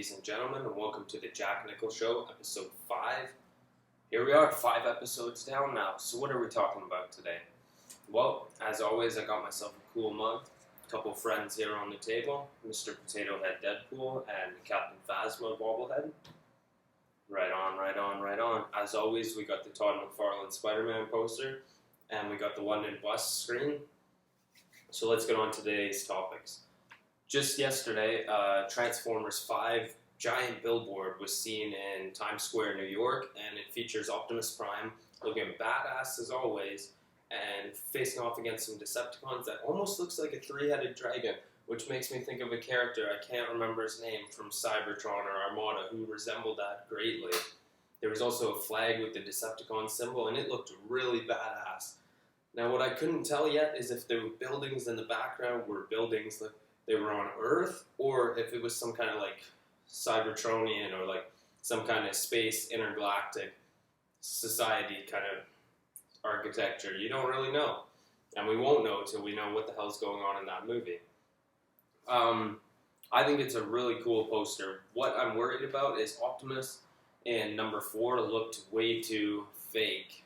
ladies and gentlemen, and welcome to the Jack Nichol Show, episode 5. Here we are, 5 episodes down now. So what are we talking about today? Well, as always, I got myself a cool mug, a couple friends here on the table, Mr. Potato Head Deadpool and Captain Phasma Bobblehead. Right on, right on, right on. As always, we got the Todd McFarlane Spider-Man poster, and we got the London bus screen. So let's get on to today's topics. Just yesterday, Transformers 5 giant billboard was seen in Times Square, New York, and it features Optimus Prime looking badass as always and facing off against some Decepticons that almost looks like a three-headed dragon, which makes me think of a character, I can't remember his name, from Cybertron or Armada, who resembled that greatly. There was also a flag with the Decepticon symbol, and it looked really badass. Now, what I couldn't tell yet is if the buildings in the background were buildings that they were on Earth, or if it was some kind of like Cybertronian or like some kind of space intergalactic society kind of architecture. You don't really know. And we won't know until we know what the hell's going on in that movie. I think it's a really cool poster. What I'm worried about is Optimus in number 4 looked way too fake.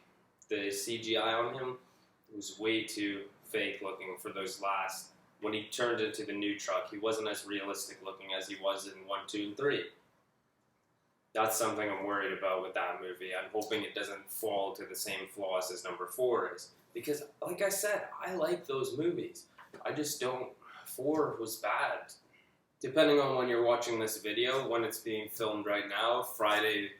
The CGI on him was way too fake looking for those last. When he turned into the new truck, he wasn't as realistic looking as he was in 1, 2, and 3. That's something I'm worried about with that movie. I'm hoping it doesn't fall to the same flaws as number 4 is. Because, like I said, I like those movies. I just don't. 4 was bad. Depending on when you're watching this video, when it's being filmed right now, Friday,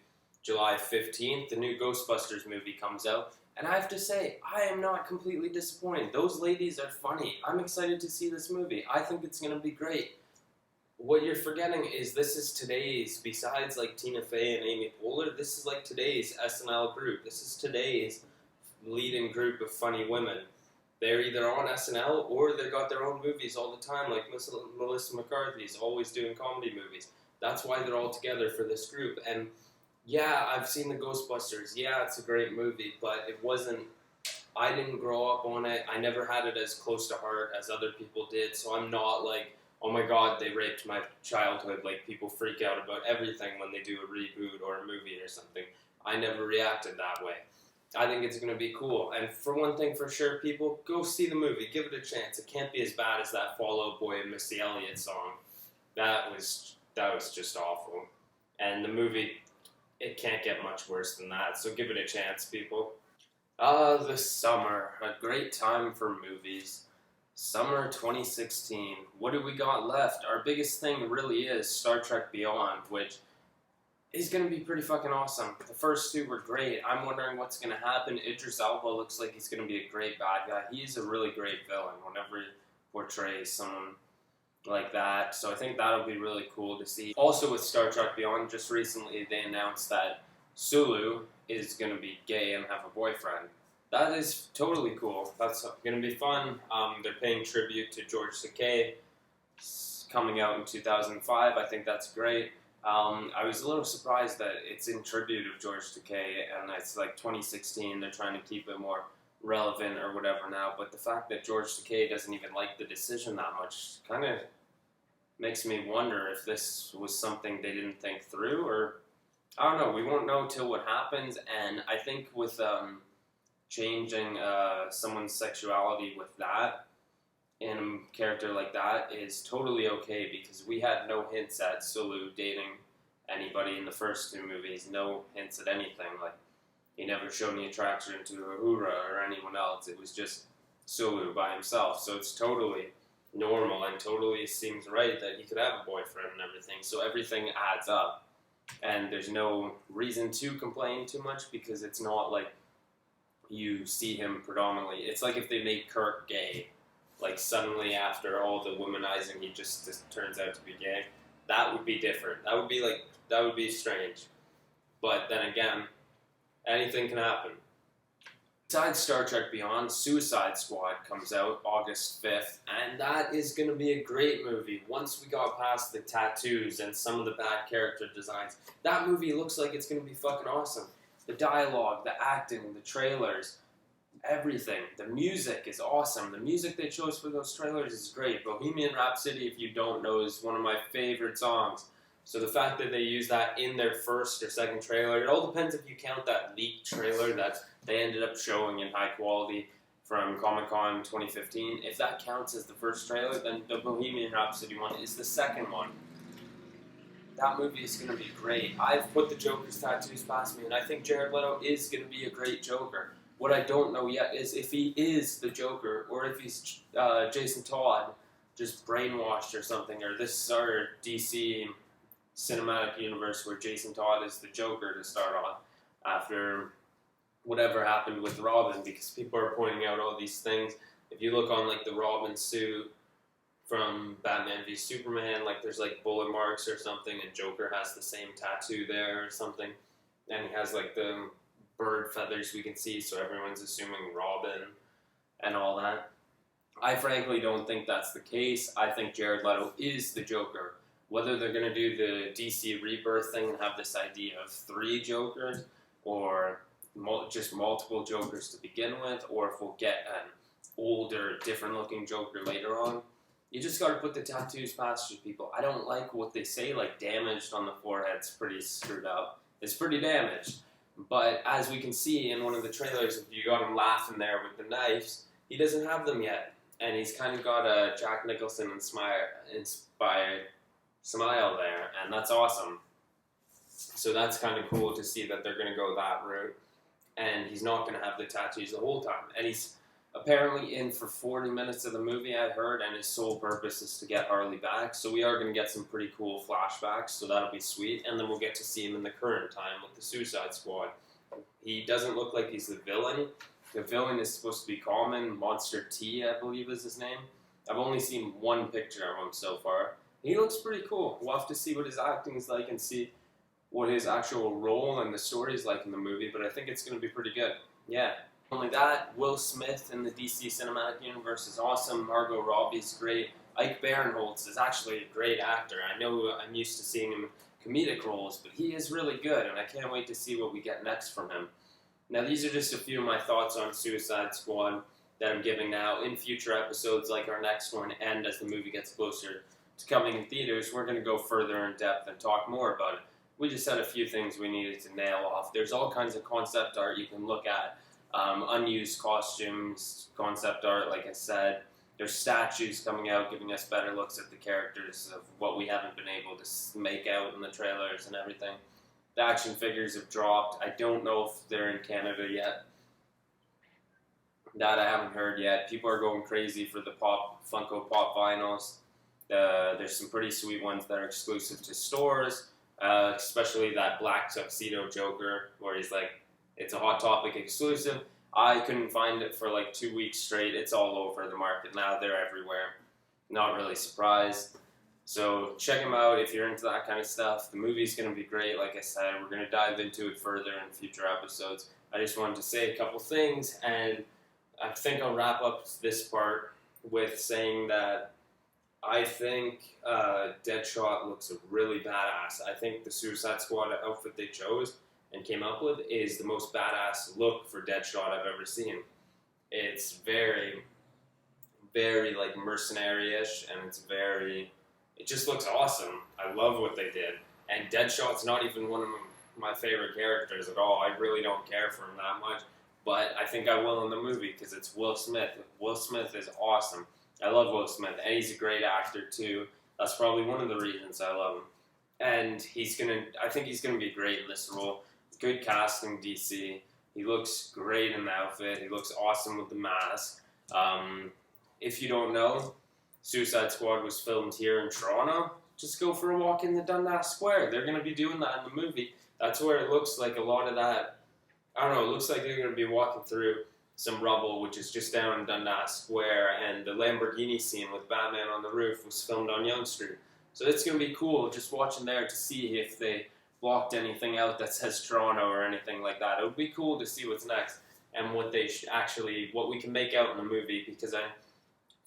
July 15th, the new Ghostbusters movie comes out. And I have to say, I am not completely disappointed. Those ladies are funny. I'm excited to see this movie. I think it's going to be great. What you're forgetting is this is today's, besides like Tina Fey and Amy Poehler, this is like today's SNL group. This is today's leading group of funny women. They're either on SNL or they got their own movies all the time, like Melissa McCarthy is always doing comedy movies. That's why they're all together for this group. And yeah, I've seen the Ghostbusters. Yeah, it's a great movie, but it wasn't, I didn't grow up on it. I never had it as close to heart as other people did, so I'm not like, oh my god, they raped my childhood. Like, people freak out about everything when they do a reboot or a movie or something. I never reacted that way. I think it's going to be cool. And for one thing for sure, people, go see the movie. Give it a chance. It can't be as bad as that Fall Out Boy and Missy Elliott song. That was just awful. And the movie, it can't get much worse than that, so give it a chance, people. The summer. A great time for movies. Summer 2016. What do we got left? Our biggest thing really is Star Trek Beyond, which is going to be pretty fucking awesome. The first 2 were great. I'm wondering what's going to happen. Idris Elba looks like he's going to be a great bad guy. He's a really great villain whenever he portrays someone like that, so I think that'll be really cool to see. Also with Star Trek Beyond, just recently they announced that Sulu is going to be gay and have a boyfriend. That is totally cool. That's going to be fun. They're paying tribute to George Takei. It's coming out in 2005. I think that's great. I was a little surprised that it's in tribute of George Takei, and it's like 2016. They're trying to keep it more relevant or whatever now, but the fact that George Takei doesn't even like the decision that much kind of makes me wonder if this was something they didn't think through, or I don't know. We won't know till what happens, and I think with changing someone's sexuality with that in a character like that is totally okay, because we had no hints at Sulu dating anybody in the first 2 movies, no hints at anything. Like, he never showed any attraction to Uhura or anyone else. It was just Sulu by himself. So it's totally normal and totally seems right that he could have a boyfriend and everything. So everything adds up. And there's no reason to complain too much, because it's not like you see him predominantly. It's like if they made Kirk gay. Like, suddenly after all the womanizing, he just turns out to be gay. That would be different. That would be strange. But then again, anything can happen. Besides Star Trek Beyond, Suicide Squad comes out August 5th, and that is going to be a great movie. Once we got past the tattoos and some of the bad character designs, that movie looks like it's going to be fucking awesome. The dialogue, the acting, the trailers, everything. The music is awesome. The music they chose for those trailers is great. Bohemian Rhapsody, if you don't know, is one of my favorite songs. So the fact that they use that in their first or second trailer, it all depends if you count that leaked trailer that they ended up showing in high quality from Comic-Con 2015. If that counts as the first trailer, then the Bohemian Rhapsody one is the second one. That movie is going to be great. I've put the Joker's tattoos past me, and I think Jared Leto is going to be a great Joker. What I don't know yet is if he is the Joker, or if he's Jason Todd, just brainwashed or something, or this is our DC cinematic universe where Jason Todd is the Joker to start off after whatever happened with Robin, because people are pointing out all these things. If you look on like the Robin suit from Batman v Superman, like there's like bullet marks or something, and Joker has the same tattoo there or something, and he has like the bird feathers we can see, so everyone's assuming Robin and all that. I frankly don't think that's the case. I think Jared Leto is the Joker. Whether they're going to do the DC Rebirth thing and have this idea of 3 Jokers, or just multiple Jokers to begin with, or if we'll get an older, different-looking Joker later on, you just got to put the tattoos past you people. I don't like what they say, like damaged on the forehead's pretty screwed up. It's pretty damaged. But as we can see in one of the trailers, if you got him laughing there with the knives, he doesn't have them yet. And he's kind of got a Jack Nicholson inspired smile there, and that's awesome. So that's kind of cool to see that they're going to go that route. And he's not going to have the tattoos the whole time. And he's apparently in for 40 minutes of the movie, I heard, and his sole purpose is to get Harley back. So we are going to get some pretty cool flashbacks, so that'll be sweet. And then we'll get to see him in the current time with the Suicide Squad. He doesn't look like he's the villain. The villain is supposed to be Common. Monster T, I believe is his name. I've only seen one picture of him so far. He looks pretty cool. We'll have to see what his acting is like and see what his actual role and the story is like in the movie, but I think it's going to be pretty good. Yeah. Only that, Will Smith in the DC Cinematic Universe is awesome. Margot Robbie's great. Ike Barinholtz is actually a great actor. I know I'm used to seeing him in comedic roles, but he is really good, and I can't wait to see what we get next from him. Now, these are just a few of my thoughts on Suicide Squad that I'm giving now. In future episodes, like our next one, and as the movie gets closer to coming in theaters, we're going to go further in depth and talk more about it. We just had a few things we needed to nail off. There's all kinds of concept art you can look at. Unused costumes, concept art, like I said. There's statues coming out giving us better looks at the characters of what we haven't been able to make out in the trailers and everything. The action figures have dropped. I don't know if they're in Canada yet. That I haven't heard yet. People are going crazy for the Funko Pop vinyls. There's some pretty sweet ones that are exclusive to stores, especially that black tuxedo Joker, where he's like, it's a Hot Topic exclusive. I couldn't find it for like 2 weeks straight. It's all over the market now. They're everywhere. Not really surprised. So check them out if you're into that kind of stuff. The movie's going to be great. Like I said, we're going to dive into it further in future episodes. I just wanted to say a couple things, and I think I'll wrap up this part with saying that I think Deadshot looks really badass. I think the Suicide Squad outfit they chose and came up with is the most badass look for Deadshot I've ever seen. It's very, very like mercenary-ish, and it just looks awesome. I love what they did. And Deadshot's not even one of my favorite characters at all. I really don't care for him that much, but I think I will in the movie because it's Will Smith. Will Smith is awesome. I love Will Smith, and he's a great actor too. That's probably one of the reasons I love him. And I think he's gonna be great in this role. Good casting, DC. He looks great in the outfit. He looks awesome with the mask. If you don't know, Suicide Squad was filmed here in Toronto. Just go for a walk in the Dundas Square. They're going to be doing that in the movie. That's where it looks like a lot of that. I don't know, it looks like they're going to be walking through some rubble, which is just down in Dundas Square. And the Lamborghini scene with Batman on the roof was filmed on Yonge Street. So it's going to be cool just watching there to see if they blocked anything out that says Toronto or anything like that. It would be cool to see what's next and what we can make out in the movie, because I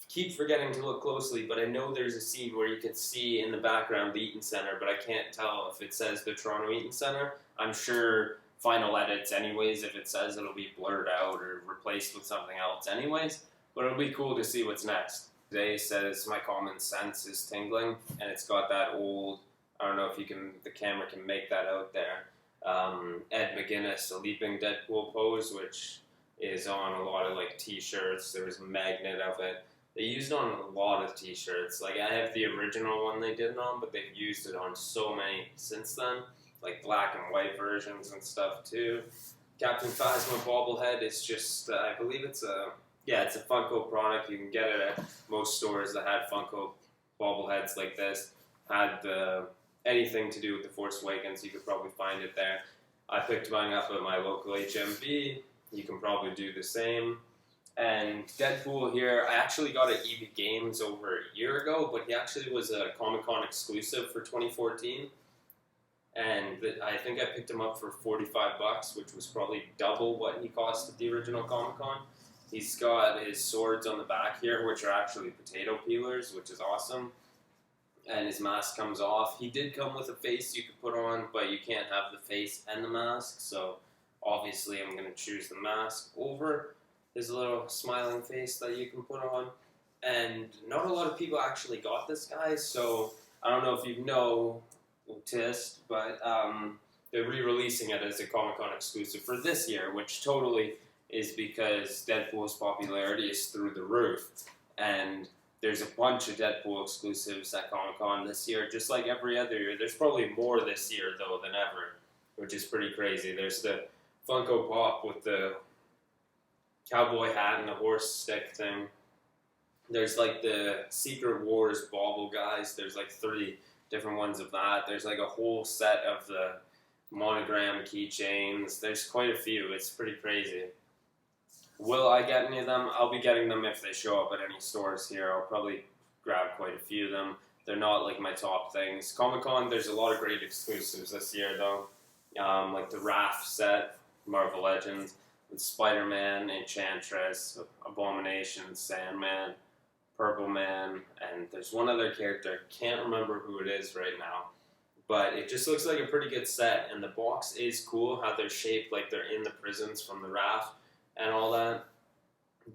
keep forgetting to look closely, but I know there's a scene where you can see in the background the Eaton Centre, but I can't tell if it says the Toronto Eaton Centre. I'm sure final edits anyways, if it says, it'll be blurred out or replaced with something else anyways, but it'll be cool to see what's next. Today says my common sense is tingling, and it's got that old I don't know if the camera can make that out there. Ed McGuinness, a leaping Deadpool pose, which is on a lot of like t-shirts. There was a magnet of it. They used it on a lot of t-shirts. Like I have the original one they did it on, but they've used it on so many since then, like black and white versions and stuff too. Captain Phasma bobblehead is just, I believe it's a Funko product. You can get it at most stores that had Funko bobbleheads like this. Had anything to do with the Force Awakens, you could probably find it there. I picked mine up at my local HMV. You can probably do the same. And Deadpool here, I actually got at EB Games over a year ago, but he actually was a Comic-Con exclusive for 2014. And I think I picked him up for $45, which was probably double what he cost at the original Comic-Con. He's got his swords on the back here, which are actually potato peelers, which is awesome. And his mask comes off. He did come with a face you could put on, but you can't have the face and the mask, so obviously I'm going to choose the mask over his little smiling face that you can put on. And not a lot of people actually got this guy, so I don't know if you noticed, but they're re-releasing it as a Comic-Con exclusive for this year, which totally is because Deadpool's popularity is through the roof. And there's a bunch of Deadpool exclusives at Comic-Con this year, just like every other year. There's probably more this year, though, than ever, which is pretty crazy. There's the Funko Pop with the cowboy hat and the horse stick thing. There's, like, the Secret Wars bauble guys. There's, like, 3 different ones of that. There's, like, a whole set of the monogram keychains. There's quite a few. It's pretty crazy. Will I get any of them? I'll be getting them if they show up at any stores here. I'll probably grab quite a few of them. They're not like my top things. Comic-Con, there's a lot of great exclusives this year though. Like the Raph set, Marvel Legends, with Spider-Man, Enchantress, Abomination, Sandman, Purple Man, and there's one other character. Can't remember who it is right now. But it just looks like a pretty good set, and the box is cool, how they're shaped like they're in the prisons from the Raph and all that.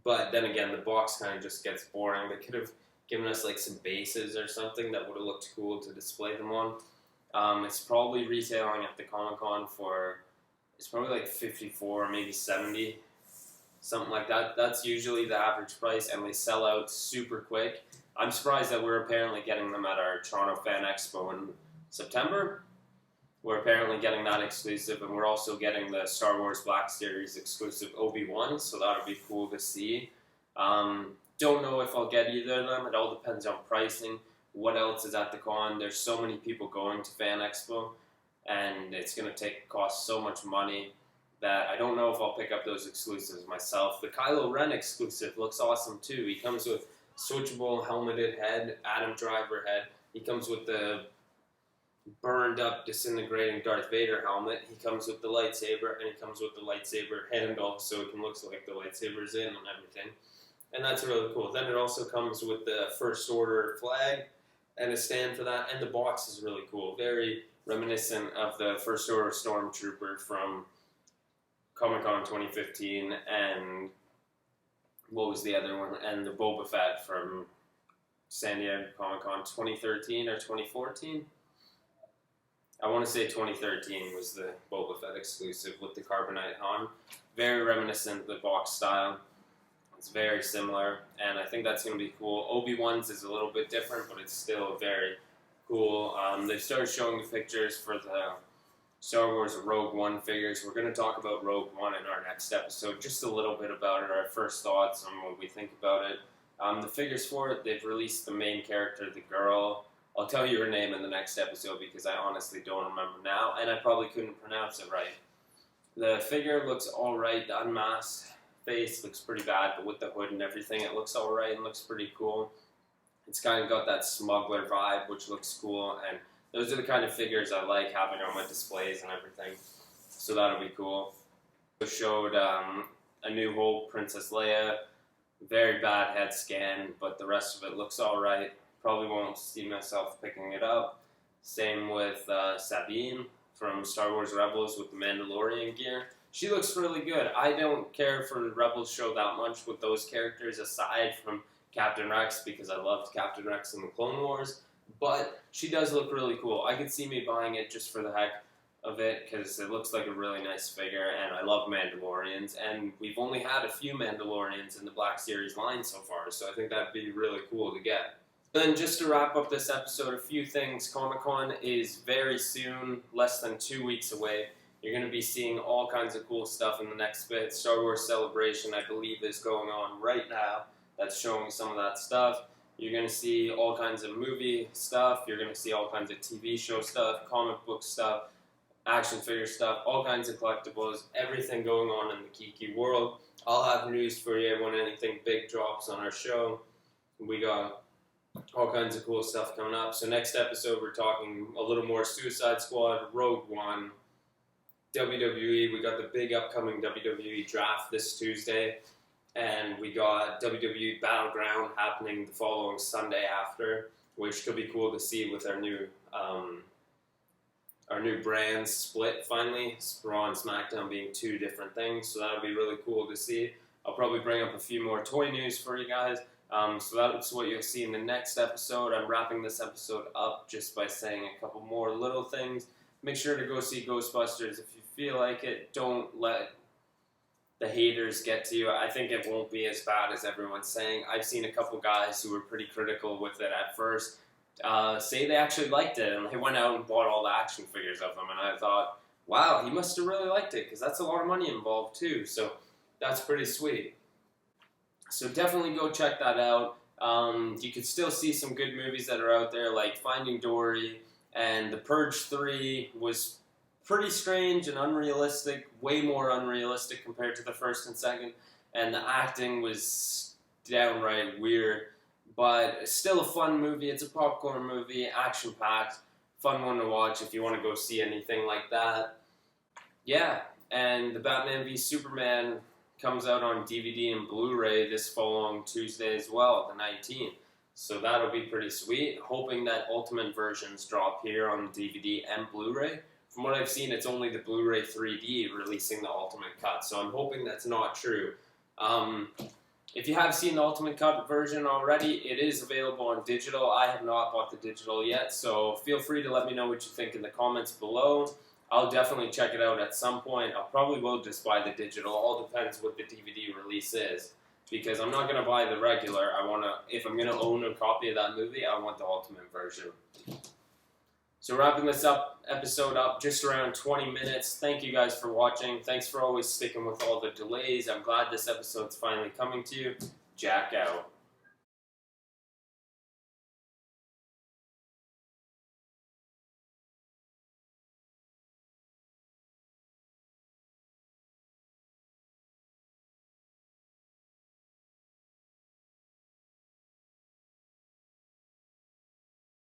But then again, the box kind of just gets boring. They could have given us like some bases or something that would have looked cool to display them on. It's probably retailing at the Comic-Con for, it's probably like 54, maybe 70, something like that. That's usually the average price, and they sell out super quick. I'm surprised that we're apparently getting them at our Toronto Fan Expo in September. We're apparently getting that exclusive, and we're also getting the Star Wars Black Series exclusive Obi-Wan, so that'll be cool to see. Don't know if I'll get either of them. It all depends on pricing. What else is at the con? There's so many people going to Fan Expo, and it's going to cost so much money that I don't know if I'll pick up those exclusives myself. The Kylo Ren exclusive looks awesome too. He comes with switchable helmeted head, Adam Driver head. He comes with the burned up, disintegrating Darth Vader helmet. He comes with the lightsaber, and he comes with the lightsaber handle, so it can look like the lightsaber's in and everything. And that's really cool. Then it also comes with the First Order flag and a stand for that, and the box is really cool. Very reminiscent of the First Order Stormtrooper from Comic-Con 2015, and what was the other one? And the Boba Fett from San Diego Comic-Con 2013 or 2014? I want to say 2013 was the Boba Fett exclusive with the Carbonite Han. Very reminiscent of the box style. It's very similar, and I think that's going to be cool. Obi-Wan's is a little bit different, but it's still very cool. They've started showing the pictures for the Star Wars Rogue One figures. We're going to talk about Rogue One in our next episode, just a little bit about it, our first thoughts on what we think about it. The figures for it, they've released the main character, the girl. I'll tell you her name in the next episode because I honestly don't remember now, and I probably couldn't pronounce it right. The figure looks alright. The unmasked face looks pretty bad, but with the hood and everything, it looks alright and looks pretty cool. It's kind of got that smuggler vibe, which looks cool, and those are the kind of figures I like having on my displays and everything, so that'll be cool. It showed A New Hope, Princess Leia, very bad head scan, but the rest of it looks alright. Probably won't see myself picking it up. Same with Sabine from Star Wars Rebels with the Mandalorian gear. She looks really good. I don't care for the Rebels show that much with those characters aside from Captain Rex because I loved Captain Rex in the Clone Wars. But she does look really cool. I could see me buying it just for the heck of it because it looks like a really nice figure, and I love Mandalorians, and we've only had a few Mandalorians in the Black Series line so far, so I think that'd be really cool to get. Then just to wrap up this episode, a few things. Comic-Con is very soon, less than 2 weeks away. You're going to be seeing all kinds of cool stuff in the next bit. Star Wars Celebration, I believe, is going on right now. That's showing some of that stuff. You're going to see all kinds of movie stuff. You're going to see all kinds of TV show stuff, comic book stuff, action figure stuff, all kinds of collectibles, everything going on in the geeky world. I'll have news for you when anything big drops on our show. We got all kinds of cool stuff coming up. So next episode, we're talking a little more Suicide Squad, Rogue One, WWE. We got the big upcoming WWE draft this Tuesday, and we got WWE Battleground happening the following Sunday after, which could be cool to see with our new brands split finally. Raw and SmackDown being two different things, so that'll be really cool to see. I'll probably bring up a few more toy news for you guys. So that's what you'll see in the next episode. I'm wrapping this episode up just by saying a couple more little things. Make sure to go see Ghostbusters if you feel like it. Don't let the haters get to you. I think it won't be as bad as everyone's saying. I've seen a couple guys who were pretty critical with it at first say they actually liked it, and they went out and bought all the action figures of them, and I thought, wow, he must have really liked it, because that's a lot of money involved too, so that's pretty sweet. So definitely go check that out. You can still see some good movies that are out there, like Finding Dory, and The Purge 3 was pretty strange and unrealistic, way more unrealistic compared to the first and second, and the acting was downright weird. But still a fun movie. It's a popcorn movie, action-packed, fun one to watch if you want to go see anything like that. Yeah, and the Batman v Superman comes out on DVD and Blu-ray this following Tuesday as well, the 19th. So that'll be pretty sweet. Hoping that Ultimate versions drop here on DVD and Blu-ray. From what I've seen, it's only the Blu-ray 3D releasing the Ultimate Cut, so I'm hoping that's not true. If you have seen the Ultimate Cut version already, it is available on digital. I have not bought the digital yet, so feel free to let me know what you think in the comments below. I'll definitely check it out at some point. I probably will just buy the digital. All depends what the DVD release is, because I'm not going to buy the regular. If I'm going to own a copy of that movie, I want the Ultimate version. So wrapping this episode up, just around 20 minutes. Thank you guys for watching. Thanks for always sticking with all the delays. I'm glad this episode's finally coming to you. Jack out.